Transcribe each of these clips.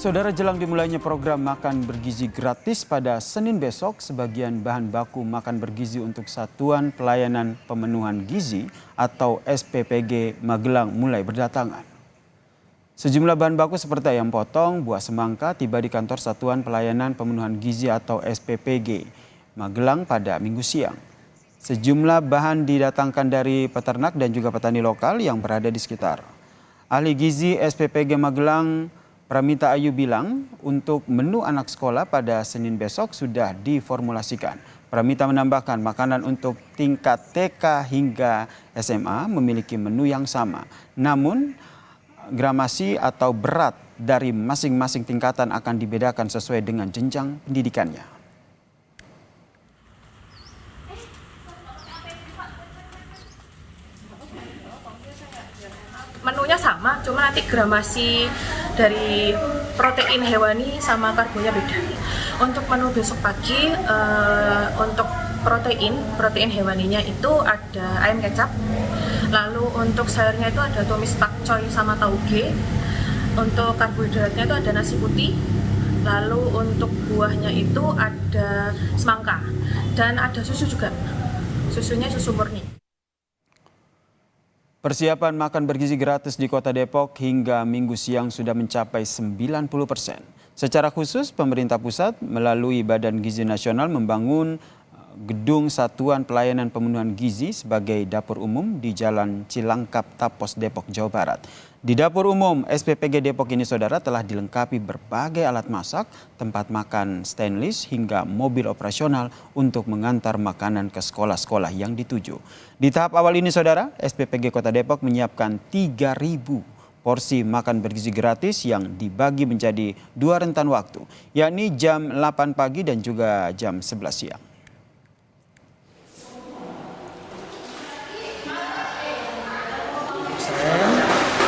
Saudara, jelang dimulainya program makan bergizi gratis pada Senin besok, sebagian bahan baku makan bergizi untuk Satuan Pelayanan Pemenuhan Gizi atau SPPG Magelang mulai berdatangan. Sejumlah bahan baku seperti ayam potong, buah semangka tiba di kantor Satuan Pelayanan Pemenuhan Gizi atau SPPG Magelang pada Minggu siang. Sejumlah bahan didatangkan dari peternak dan juga petani lokal yang berada di sekitar. Ahli gizi SPPG Magelang Pramita Ayu bilang untuk menu anak sekolah pada Senin besok sudah diformulasikan. Pramita menambahkan makanan untuk tingkat TK hingga SMA memiliki menu yang sama. Namun gramasi atau berat dari masing-masing tingkatan akan dibedakan sesuai dengan jenjang pendidikannya. Menunya sama, cuma nanti gramasi dari protein hewani sama karbonya beda. Untuk menu besok pagi, untuk protein hewaninya itu ada ayam kecap. Lalu untuk sayurnya itu ada tumis pakcoy sama tauge. Untuk karbohidratnya itu ada nasi putih. Lalu untuk buahnya itu ada semangka. Dan ada susu juga. Susunya susu murni. Persiapan makan bergizi gratis di Kota Depok hingga Minggu siang sudah mencapai 90%. Secara khusus, pemerintah pusat melalui Badan Gizi Nasional membangun gedung Satuan Pelayanan Pemenuhan Gizi sebagai dapur umum di Jalan Cilangkap, Tapos, Depok, Jawa Barat. Di dapur umum SPPG Depok ini, saudara, telah dilengkapi berbagai alat masak, tempat makan stainless hingga mobil operasional untuk mengantar makanan ke sekolah-sekolah yang dituju. Di tahap awal ini, saudara, SPPG Kota Depok menyiapkan 3.000 porsi makan bergizi gratis yang dibagi menjadi 2 rentan waktu, yakni jam 8 pagi dan juga jam 11 siang.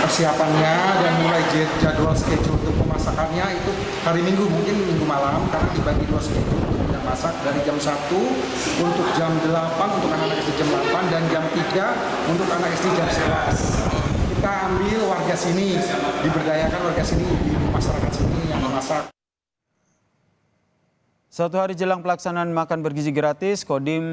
Persiapannya dan mulai jadwal schedule untuk pemasakannya itu hari Minggu, mungkin Minggu malam, karena dibagi 2 schedule untuk masak dari jam 1 untuk jam 8 untuk anak-anak SD jam 8 dan jam 3 untuk anak SD jam 11. Kita ambil warga sini, diberdayakan warga sini, di masyarakat sini yang memasak. Satu hari jelang pelaksanaan makan bergizi gratis, Kodim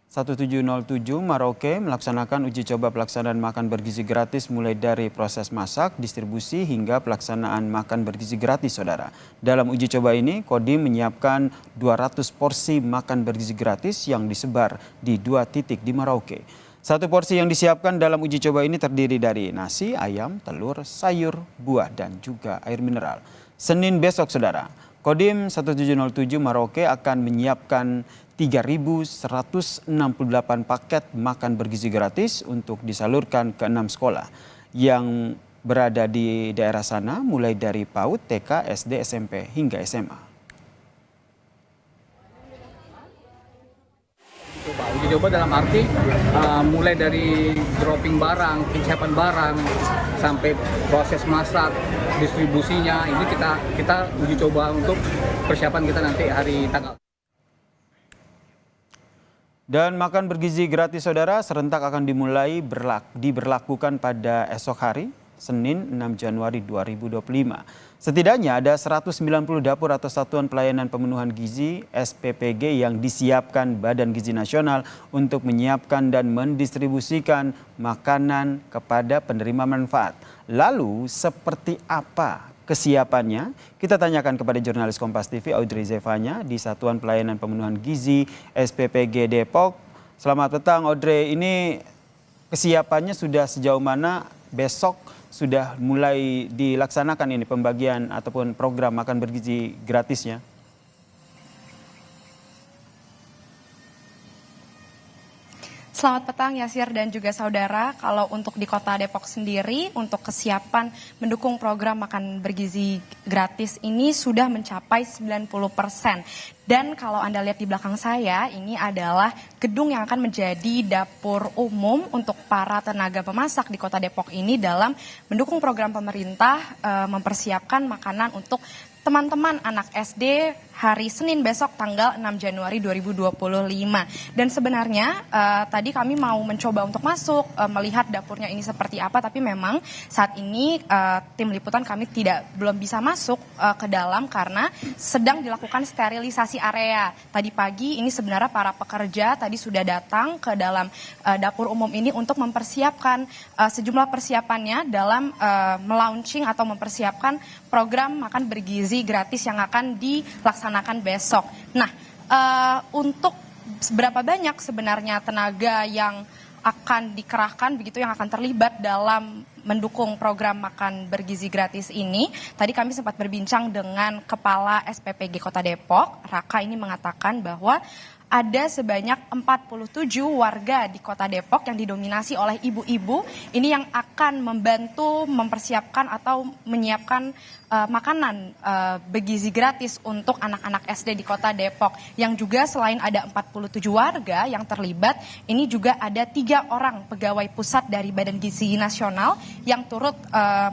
1707 Maroke melaksanakan uji coba pelaksanaan makan bergizi gratis mulai dari proses masak, distribusi hingga pelaksanaan makan bergizi gratis, saudara. Dalam uji coba ini, Kodim menyiapkan 200 porsi makan bergizi gratis yang disebar di 2 titik di Maroke. 1 porsi yang disiapkan dalam uji coba ini terdiri dari nasi, ayam, telur, sayur, buah, dan juga air mineral. Senin besok, saudara, Kodim 1707 Maroke akan menyiapkan 3.168 paket makan bergizi gratis untuk disalurkan ke 6 sekolah yang berada di daerah sana, mulai dari PAUD, TK, SD, SMP, hingga SMA. Uji coba dalam arti mulai dari dropping barang, persiapan barang, sampai proses masak, distribusinya, ini kita uji coba untuk persiapan kita nanti hari tanggal. Dan makan bergizi gratis, saudara, serentak akan diberlakukan pada esok hari, Senin 6 Januari 2025. Setidaknya ada 190 dapur atau Satuan Pelayanan Pemenuhan Gizi SPPG yang disiapkan Badan Gizi Nasional untuk menyiapkan dan mendistribusikan makanan kepada penerima manfaat. Lalu seperti apa kesiapannya? Kita tanyakan kepada jurnalis Kompas TV Audrey Zevanya di Satuan Pelayanan Pemenuhan Gizi SPPG Depok. Selamat petang, Audrey. Ini kesiapannya sudah sejauh mana? Besok sudah mulai dilaksanakan ini pembagian ataupun program makan bergizi gratisnya? Selamat petang Yasir dan juga saudara. Kalau untuk di Kota Depok sendiri, untuk kesiapan mendukung program makan bergizi gratis ini sudah mencapai 90%. Dan kalau Anda lihat di belakang saya, ini adalah gedung yang akan menjadi dapur umum untuk para tenaga pemasak di Kota Depok ini dalam mendukung program pemerintah mempersiapkan makanan untuk teman-teman anak SD hari Senin besok tanggal 6 Januari 2025. Dan sebenarnya tadi kami mau mencoba untuk masuk melihat dapurnya ini seperti apa, tapi memang saat ini tim liputan kami belum bisa masuk ke dalam karena sedang dilakukan sterilisasi area. Tadi pagi ini sebenarnya para pekerja tadi sudah datang ke dalam dapur umum ini untuk mempersiapkan sejumlah persiapannya dalam melaunching atau mempersiapkan program makan bergizi gratis yang akan dilaksanakan besok. Nah, untuk seberapa banyak sebenarnya tenaga yang akan dikerahkan begitu yang akan terlibat dalam mendukung program makan bergizi gratis ini. Tadi kami sempat berbincang dengan Kepala SPPG Kota Depok, Raka ini mengatakan bahwa ada sebanyak 47 warga di Kota Depok yang didominasi oleh ibu-ibu ini yang akan membantu mempersiapkan atau menyiapkan makanan bergizi gratis untuk anak-anak SD di Kota Depok. Yang juga selain ada 47 warga yang terlibat, ini juga ada 3 orang pegawai pusat dari Badan Gizi Nasional yang turut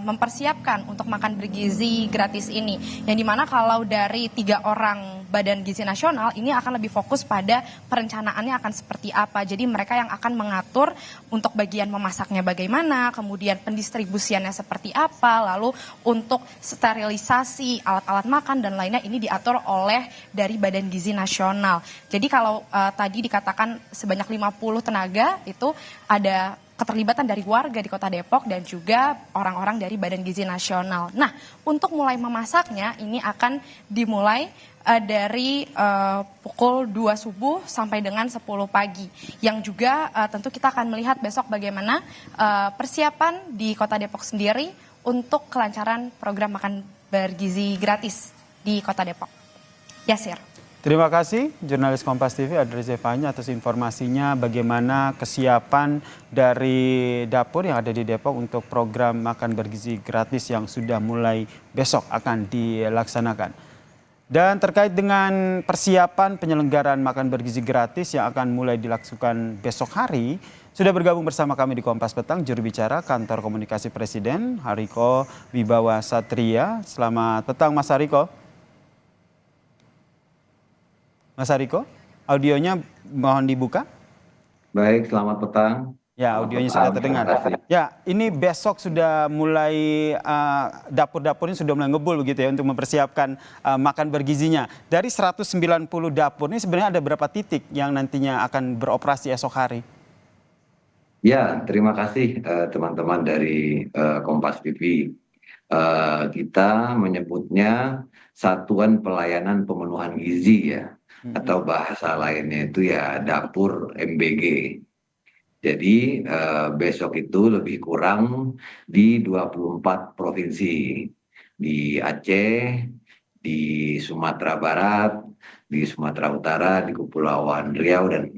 mempersiapkan untuk makan bergizi gratis ini. Yang dimana kalau dari 3 orang Badan Gizi Nasional ini akan lebih fokus pada perencanaannya akan seperti apa. Jadi mereka yang akan mengatur untuk bagian memasaknya bagaimana, kemudian pendistribusiannya seperti apa, lalu untuk sterilisasi alat-alat makan dan lainnya ini diatur oleh dari Badan Gizi Nasional. Jadi kalau tadi dikatakan sebanyak 50 tenaga itu ada keterlibatan dari warga di Kota Depok dan juga orang-orang dari Badan Gizi Nasional. Nah, untuk mulai memasaknya ini akan dimulai dari pukul 2 subuh sampai dengan 10 pagi. Yang juga tentu kita akan melihat besok bagaimana persiapan di Kota Depok sendiri untuk kelancaran program makan bergizi gratis di Kota Depok. Yasir. Terima kasih jurnalis Kompas TV Adri Zevanya atas informasinya bagaimana kesiapan dari dapur yang ada di Depok untuk program makan bergizi gratis yang sudah mulai besok akan dilaksanakan. Dan terkait dengan persiapan penyelenggaraan makan bergizi gratis yang akan mulai dilakukan besok hari, sudah bergabung bersama kami di Kompas Petang juru bicara Kantor Komunikasi Presiden Hariko Wibawa Satria. Selamat petang Mas Hariko. Mas Hariko, audionya mohon dibuka. Baik, selamat petang. Ya, audionya sudah terdengar. Ya, ini besok sudah mulai dapur-dapur ini sudah mulai ngebul begitu ya untuk mempersiapkan makan bergizinya. Dari 190 dapur ini sebenarnya ada berapa titik yang nantinya akan beroperasi esok hari? Ya, terima kasih teman-teman dari Kompas TV. Kita menyebutnya Satuan Pelayanan Pemenuhan Gizi ya. Atau bahasa lainnya itu ya dapur MBG. Jadi besok itu lebih kurang di 24 provinsi. Di Aceh, di Sumatera Barat, di Sumatera Utara, di Kepulauan Riau dan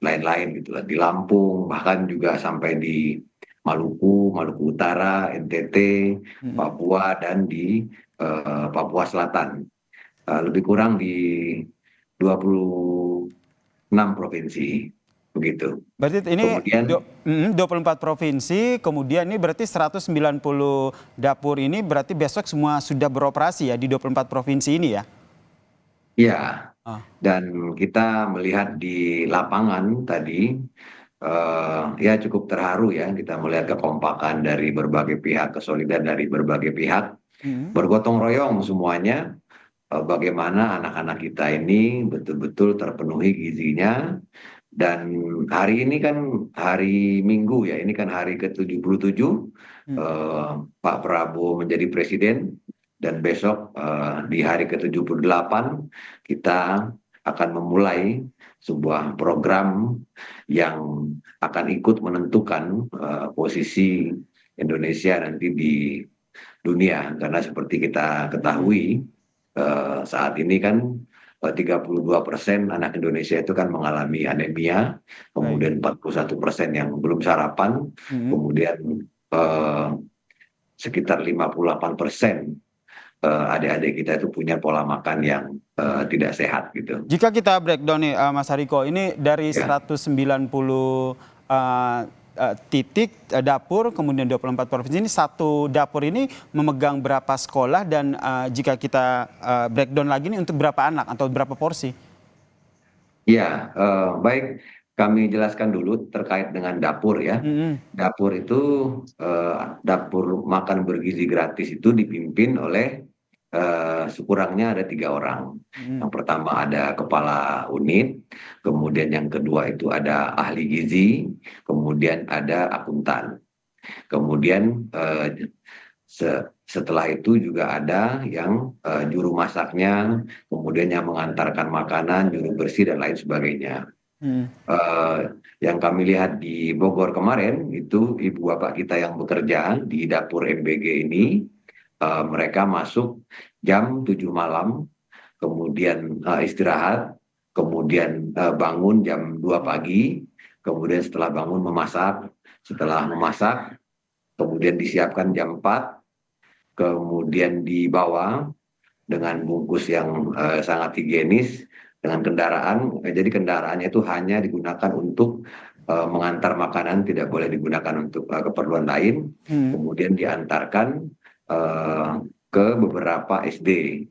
lain-lain gitu lah. Di Lampung, bahkan juga sampai di Maluku, Maluku Utara, NTT, Papua dan di Papua Selatan. Lebih kurang di 26 provinsi begitu. Berarti ini kemudian 24 provinsi, kemudian ini berarti 190 dapur ini berarti besok semua sudah beroperasi ya di 24 provinsi ini ya? Ya, dan kita melihat di lapangan tadi ya cukup terharu ya kita melihat kekompakan dari berbagai pihak, kesolidan dari berbagai pihak, bergotong royong semuanya. Bagaimana anak-anak kita ini betul-betul terpenuhi gizinya. Dan hari ini kan hari Minggu ya, ini kan hari ke-77 Pak Prabowo menjadi presiden. Dan besok di hari ke-78 kita akan memulai sebuah program yang akan ikut menentukan posisi Indonesia nanti di dunia. Karena seperti kita ketahui, saat ini kan 32% anak Indonesia itu kan mengalami anemia, kemudian 41% yang belum sarapan, kemudian sekitar 58% adik-adik kita itu punya pola makan yang tidak sehat gitu. Jika kita breakdown nih Mas Hariko, ini dari Ya. 190 titik dapur, kemudian 24 provinsi, ini satu dapur ini memegang berapa sekolah dan jika kita breakdown lagi nih untuk berapa anak atau berapa porsi? Ya, baik. Kami jelaskan dulu terkait dengan dapur ya. Dapur itu, dapur makan bergizi gratis itu dipimpin oleh sekurangnya ada 3 orang. Yang pertama ada kepala unit, kemudian yang kedua itu ada ahli gizi, kemudian ada akuntan. Kemudian setelah itu juga ada yang juru masaknya, kemudian yang mengantarkan makanan, juru bersih dan lain sebagainya. Yang kami lihat di Bogor kemarin itu ibu bapak kita yang bekerja di dapur MBG ini, mereka masuk jam 7 malam, kemudian istirahat, kemudian bangun jam 2 pagi, kemudian setelah bangun memasak, setelah memasak kemudian disiapkan jam 4, kemudian dibawa dengan bungkus yang sangat higienis dengan kendaraan. Jadi kendaraannya itu hanya digunakan untuk mengantar makanan, tidak boleh digunakan untuk keperluan lain. Kemudian diantarkan ke beberapa SD.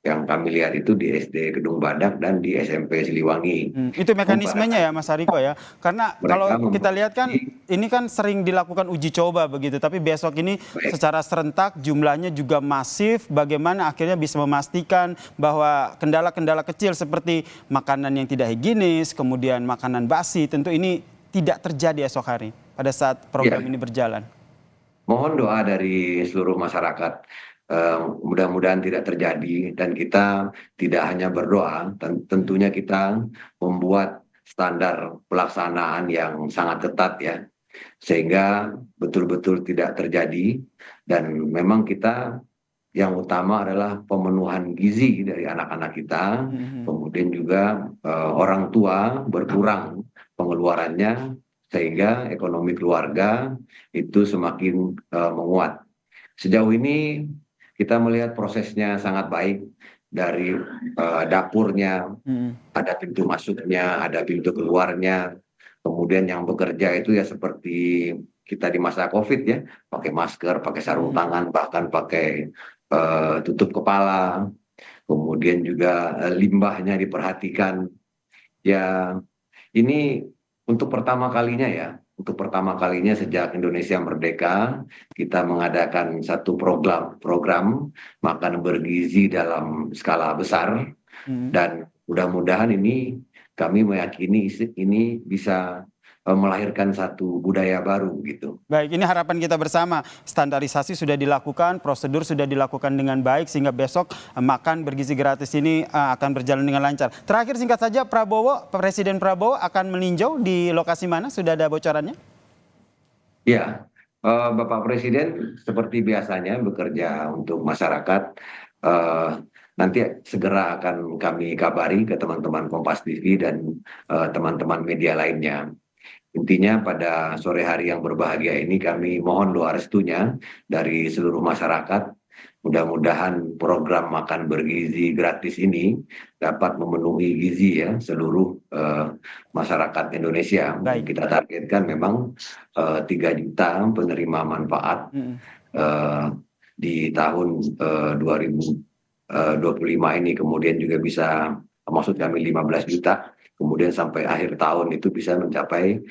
Yang kami lihat itu di SD Kedung Badak dan di SMP Siliwangi. Itu mekanismenya ya Mas Hariko ya. Karena kalau kita lihat kan ini kan sering dilakukan uji coba begitu. Tapi besok ini secara serentak jumlahnya juga masif. Bagaimana akhirnya bisa memastikan bahwa kendala-kendala kecil seperti makanan yang tidak higienis, kemudian makanan basi, tentu ini tidak terjadi esok hari pada saat program ini berjalan. Mohon doa dari seluruh masyarakat. Mudah-mudahan tidak terjadi dan kita tidak hanya berdoa, tentunya kita membuat standar pelaksanaan yang sangat ketat ya, sehingga betul-betul tidak terjadi. Dan memang kita yang utama adalah pemenuhan gizi dari anak-anak kita, kemudian juga orang tua berkurang pengeluarannya sehingga ekonomi keluarga itu semakin menguat. Sejauh ini kita melihat prosesnya sangat baik dari dapurnya, ada pintu masuknya, ada pintu keluarnya. Kemudian yang bekerja itu ya seperti kita di masa COVID ya, pakai masker, pakai sarung tangan, bahkan pakai tutup kepala. Kemudian juga limbahnya diperhatikan. Ya, ini untuk pertama kalinya ya. Untuk pertama kalinya sejak Indonesia merdeka, kita mengadakan satu program makan bergizi dalam skala besar. Dan mudah-mudahan ini kami meyakini ini bisa melahirkan satu budaya baru gitu. Baik, ini harapan kita bersama. Standarisasi sudah dilakukan, prosedur sudah dilakukan dengan baik sehingga besok makan bergizi gratis ini akan berjalan dengan lancar. Terakhir singkat saja, Presiden Prabowo akan meninjau di lokasi mana? Sudah ada bocorannya? Ya, Bapak Presiden seperti biasanya bekerja untuk masyarakat. Nanti segera akan kami kabari ke teman-teman Kompas TV dan teman-teman media lainnya. Intinya pada sore hari yang berbahagia ini kami mohon doa restunya dari seluruh masyarakat. Mudah-mudahan program makan bergizi gratis ini dapat memenuhi gizi ya seluruh masyarakat Indonesia. Baik. Kita targetkan memang 3 juta penerima manfaat di tahun 2025 ini. Kemudian juga bisa, maksud kami 15 juta. Kemudian sampai akhir tahun itu bisa mencapai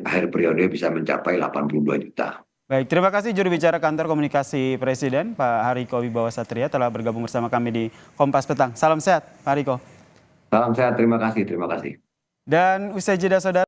akhir periode bisa mencapai 82 juta. Baik, terima kasih juru bicara Kantor Komunikasi Presiden Pak Hariko Wibowo Satria telah bergabung bersama kami di Kompas Petang. Salam sehat Pak Hariko. Salam sehat, terima kasih. Dan usai jeda saudara.